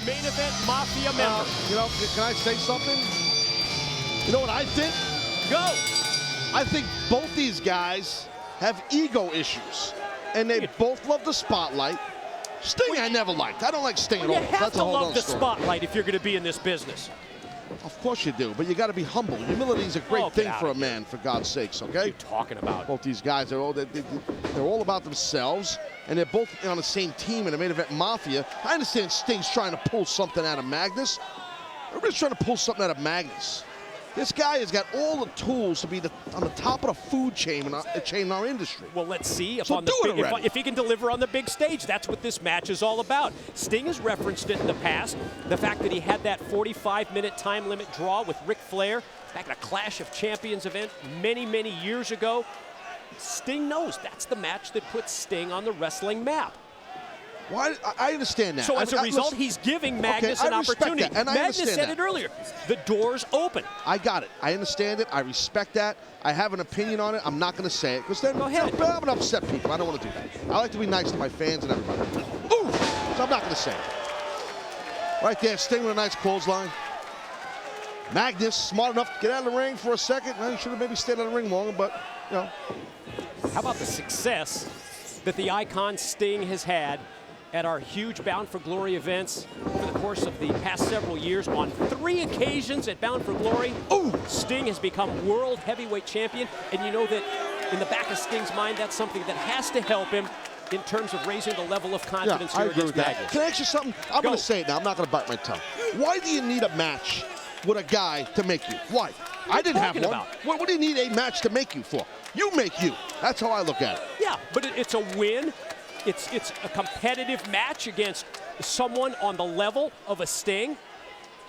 Main Event Mafia member. You know, can I say something? You know what I think? Go. I think both these guys have ego issues, and they both love the spotlight. Sting I never liked. I don't like Sting at all. You have That's to a whole love other the story. spotlight if you're going to be in this business. Of course you do, but you got to be humble. Humility is a great thing for a man, for God's sakes, okay? What are you talking about? Both these guys, they're all about themselves, and they're both on the same team in the Main Event Mafia. I understand Sting's trying to pull something out of Magnus. Everybody's trying to pull something out of Magnus. This guy has got all the tools to be on the top of the food chain in our industry. Well, let's see if, So if he can deliver on the big stage. That's what this match is all about. Sting has referenced it in the past. The fact that he had that 45-minute time limit draw with Ric Flair back at a Clash of Champions event many, many years ago. Sting knows that's the match that puts Sting on the wrestling map. Why? I understand that. So as a result, he's giving Magnus an opportunity. And Magnus said it earlier. The door's open. I got it. I understand it. I respect that. I have an opinion on it. I'm not going to say it because then Go ahead. I'm going to upset people. I don't want to do that. I like to be nice to my fans and everybody. Ooh! So I'm not going to say it. Right there, Sting with a nice clothesline. Magnus, smart enough to get out of the ring for a second. Well, he should have maybe stayed in the ring longer, but, you know. How about the success that the icon Sting has had at our huge Bound for Glory events over the course of the past several years? On 3 occasions at Bound for Glory, Sting has become world heavyweight champion. And you know that in the back of Sting's mind, that's something that has to help him in terms of raising the level of confidence here against Magnus. Can I ask you something? I'm going to say it now. I'm not going to bite my tongue. Why do you need a match with a guy to make you? Why? I didn't have one. What do you need a match to make you for? You make you. That's how I look at it. Yeah, but it's a win. It's a competitive match against someone on the level of a Sting.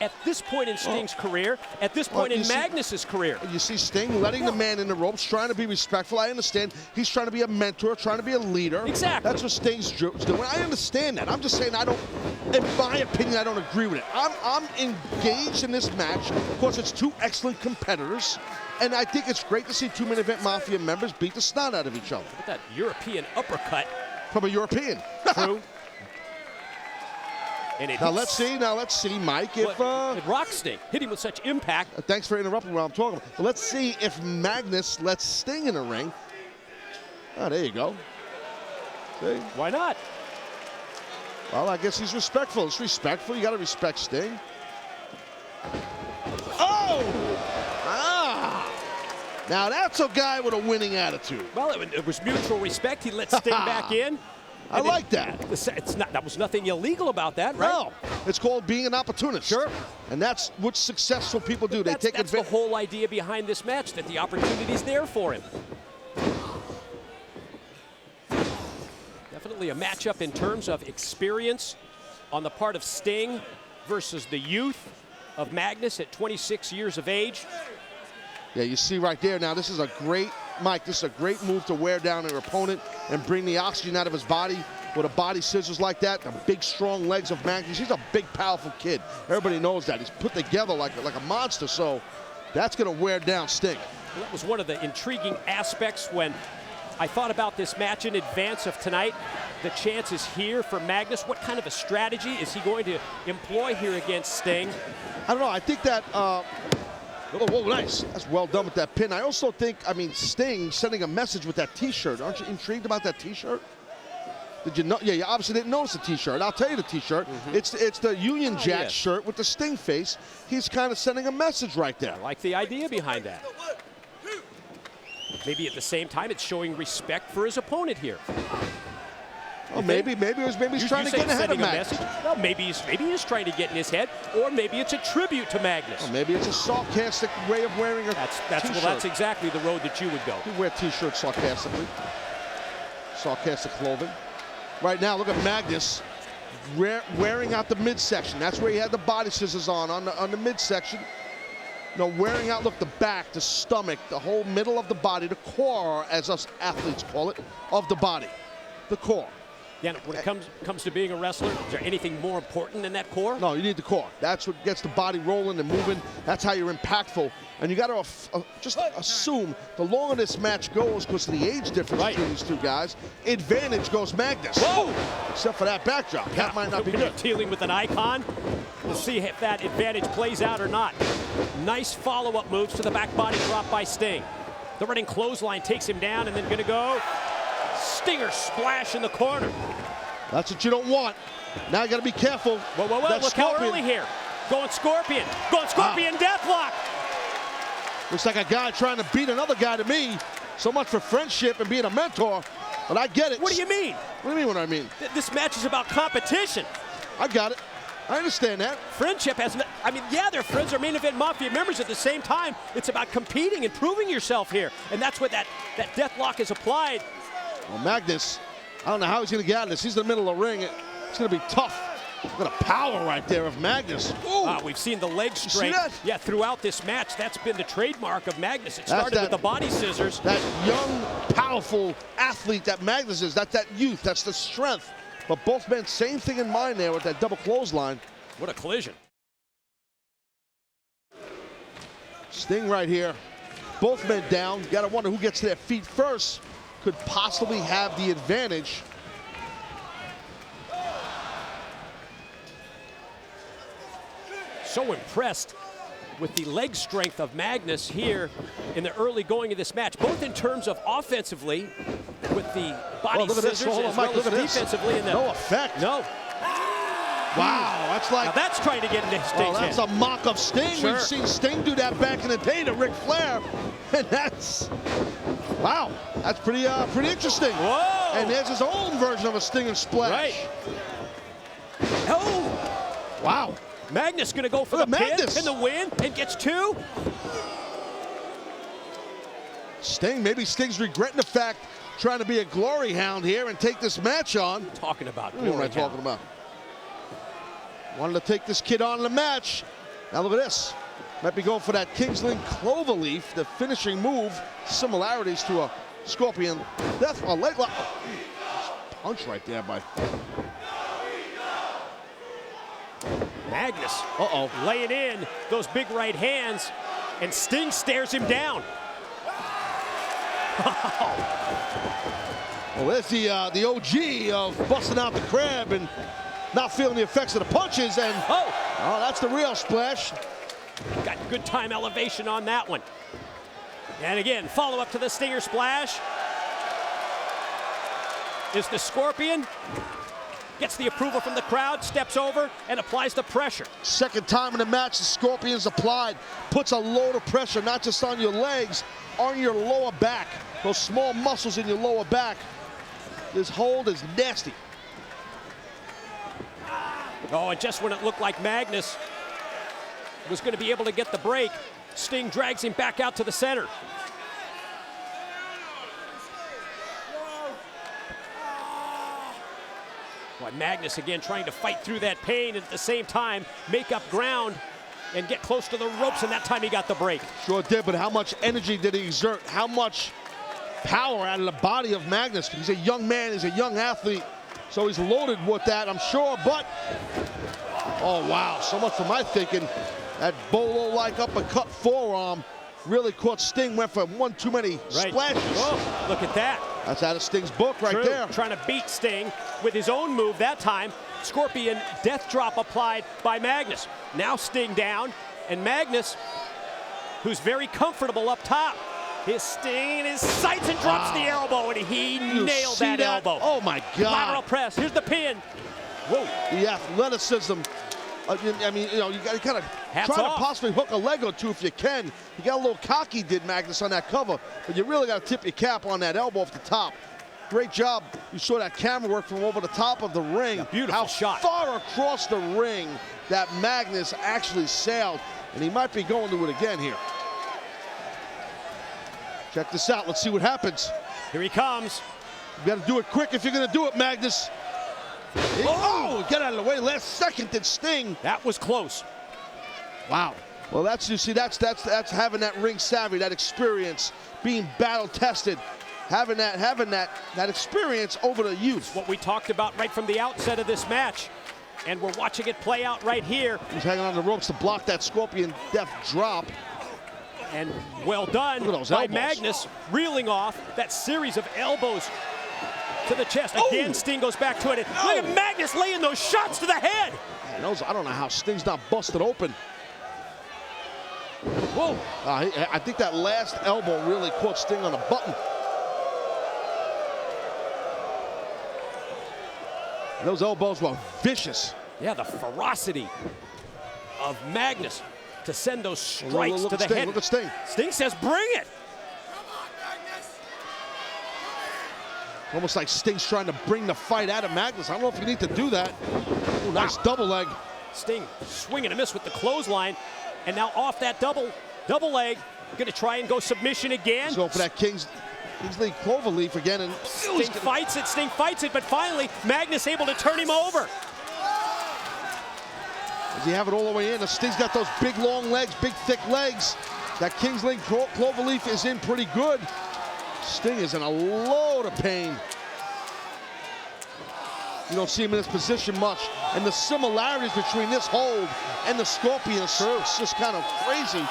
At this point in Sting's career, at this point in Magnus's career. You see Sting letting the man in the ropes, trying to be respectful. I understand. He's trying to be a mentor, trying to be a leader. Exactly. That's what Sting's doing. I understand that. I'm just saying in my opinion, I don't agree with it. I'm engaged in this match because it's 2 excellent competitors. And I think it's great to see 2 Main Event Mafia members beat the snot out of each other. Look at that European uppercut. From a European. True. And now let's see, Mike, if it rocks Sting. Hit him with such impact. Thanks for interrupting while I'm talking. But let's see if Magnus lets Sting in the ring. Oh, there you go. See? Why not? Well, I guess he's respectful. It's respectful. You got to respect Sting. Oh! Ah! Now that's a guy with a winning attitude. Well, it was mutual respect. He let Sting back in. I like that. That was nothing illegal about that, right? No, it's called being an opportunist. Sure. And that's what successful people do. That's the whole idea behind this match, that the opportunity's there for him. Definitely a matchup in terms of experience on the part of Sting versus the youth of Magnus at 26 years of age. Yeah, you see right there now, this is a great, Mike, this is a great move to wear down your opponent and bring the oxygen out of his body with a body scissors like that. The big, strong legs of Magnus. He's a big, powerful kid. Everybody knows that. He's put together like a monster, so that's going to wear down Sting. Well, that was one of the intriguing aspects when I thought about this match in advance of tonight. The chance is here for Magnus. What kind of a strategy is he going to employ here against Sting? I don't know. I think that... whoa, nice. That's well done with that pin. I also think, Sting sending a message with that T-shirt. Aren't you intrigued about that T-shirt? Did you know? Yeah, you obviously didn't notice the T-shirt. I'll tell you the T-shirt. It's the Union Jack shirt with the Sting face. He's kind of sending a message right there. I like the idea behind that. Maybe at the same time, it's showing respect for his opponent here. Oh, maybe he's trying to get ahead of Magnus. Well, maybe he's trying to get in his head, or maybe it's a tribute to Magnus. Well, maybe it's a sarcastic way of wearing a T-shirt. Well, that's exactly the road that you would go. You wear T-shirts sarcastically. Sarcastic clothing. Right now, look at Magnus wearing out the midsection. That's where he had the body scissors on the midsection. No, wearing out, look, the back, the stomach, the whole middle of the body, the core, as us athletes call it, of the body. The core. Yeah, when it comes to being a wrestler, is there anything more important than that core? No, you need the core. That's what gets the body rolling and moving. That's how you're impactful. And you got to just assume the longer this match goes, because of the age difference between these two guys, advantage goes Magnus. Whoa! Except for that backdrop. That might not be good. Dealing with an icon. We'll see if that advantage plays out or not. Nice follow-up moves to the back body drop by Sting. The running clothesline takes him down, and then going to go Stinger splash in the corner. That's what you don't want. Now you got to be careful. Whoa, whoa, whoa, look how early here. Going Scorpion. Going Scorpion deathlock. Looks like a guy trying to beat another guy to me. So much for friendship and being a mentor. But I get it. What do you mean? What do you mean what I mean? This match is about competition. I got it. I understand that. Friendship has, I mean, yeah, they're friends, they're Main Event Mafia members. At the same time, it's about competing and proving yourself here. And that's what that deathlock is applied. Well, Magnus, I don't know how he's going to get out of this. He's in the middle of the ring. It's going to be tough. Look at the power right there of Magnus. We've seen the leg strength. Yeah, throughout this match, that's been the trademark of Magnus. It started with the body scissors. That young, powerful athlete that Magnus is. That's that youth. That's the strength. But both men, same thing in mind there with that double clothesline. What a collision. Sting right here. Both men down. You got to wonder who gets to their feet first. Could possibly have the advantage. So impressed with the leg strength of Magnus here in the early going of this match, both in terms of offensively with the body scissors as well as defensively. No effect. No. Wow, that's like... Now that's trying to get into Sting's that's a mock of Sting. Sure. We've seen Sting do that back in the day to Ric Flair. And that's... Wow, that's pretty interesting. Whoa! And there's his own version of a Sting and splash. Right. Oh! Wow. Magnus gonna go for the pin and the win and gets two. Sting, maybe Sting's regretting the fact, trying to be a glory hound here and take this match on. Talking about what am I talking about? Wanted to take this kid on in the match. Now look at this. Might be going for that Kingsland Cloverleaf, the finishing move. Similarities to a Scorpion death, a leg lock. Punch right there by Magnus. Laying in those big right hands, and Sting stares him down. Well, there's the OG of busting out the crab and not feeling the effects of the punches, and that's the real splash. Got good time elevation on that one. And again, follow up to the Stinger splash. Is the Scorpion. Gets the approval from the crowd, steps over, and applies the pressure. Second time in the match, the Scorpion's applied. Puts a load of pressure, not just on your legs, on your lower back. Those small muscles in your lower back. This hold is nasty. Oh, and just when it looked like Magnus was going to be able to get the break, Sting drags him back out to the center. Boy, Magnus again trying to fight through that pain and at the same time make up ground and get close to the ropes, and that time he got the break. Sure did, but how much energy did he exert? How much power out of the body of Magnus? He's a young man, he's a young athlete, so he's loaded with that, I'm sure, but oh wow, so much for my thinking. That Bolo-like uppercut forearm really caught Sting, went for one too many splashes. Oh, look at that. That's out of Sting's book right there. Trying to beat Sting with his own move that time. Scorpion death drop applied by Magnus. Now Sting down, and Magnus, who's very comfortable up top, his Sting in his sights and drops the elbow, and he nailed that elbow. Oh my God. Lateral press, here's the pin. Whoa. The athleticism. I mean, you know, you got to kind of try to possibly hook a leg or two if you can. You got a little cocky, did Magnus, on that cover, but you really got to tip your cap on that elbow off the top. Great job. You saw that camera work from over the top of the ring. A beautiful shot. How far across the ring that Magnus actually sailed, and he might be going to it again here. Check this out. Let's see what happens. Here he comes. You got to do it quick if you're going to do it, Magnus. Oh, get out of the way. Last second did Sting. That was close. Wow. Well, that's, you see, that's having that ring savvy, that experience, being battle tested. having that experience over the youth. What we talked about right from the outset of this match. And we're watching it play out right here. He's hanging on the ropes to block that Scorpion Death drop. And well done by Magnus, reeling off that series of elbows to the chest. Again, Sting goes back to it. And look at Magnus laying those shots to the head. Man, I don't know how Sting's not busted open. Whoa. I think that last elbow really caught Sting on the button. Those elbows were vicious. Yeah, the ferocity of Magnus to send those strikes to the head. Look at Sting. Sting says, bring it. Almost like Sting's trying to bring the fight out of Magnus. I don't know if you need to do that. Ooh, nice double leg. Sting swing and a miss with the clothesline. And now off that double leg, going to try and go submission again. He's going for that Kingsley Cloverleaf again. And Sting fights it, but finally Magnus able to turn him over. Does he have it all the way in? And Sting's got those big long legs, big thick legs. That Kingsley Cloverleaf is in pretty good. Sting is in a load of pain. You don't see him in this position much. And the similarities between this hold and the Scorpion is just kind of crazy.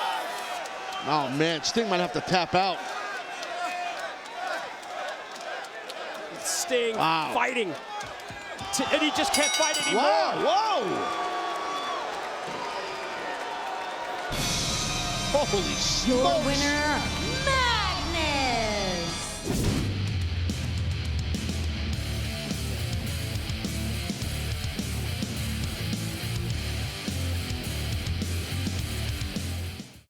Oh man, Sting might have to tap out. Sting fighting. And he just can't fight anymore. Wow, whoa! Holy smokes. Your winner,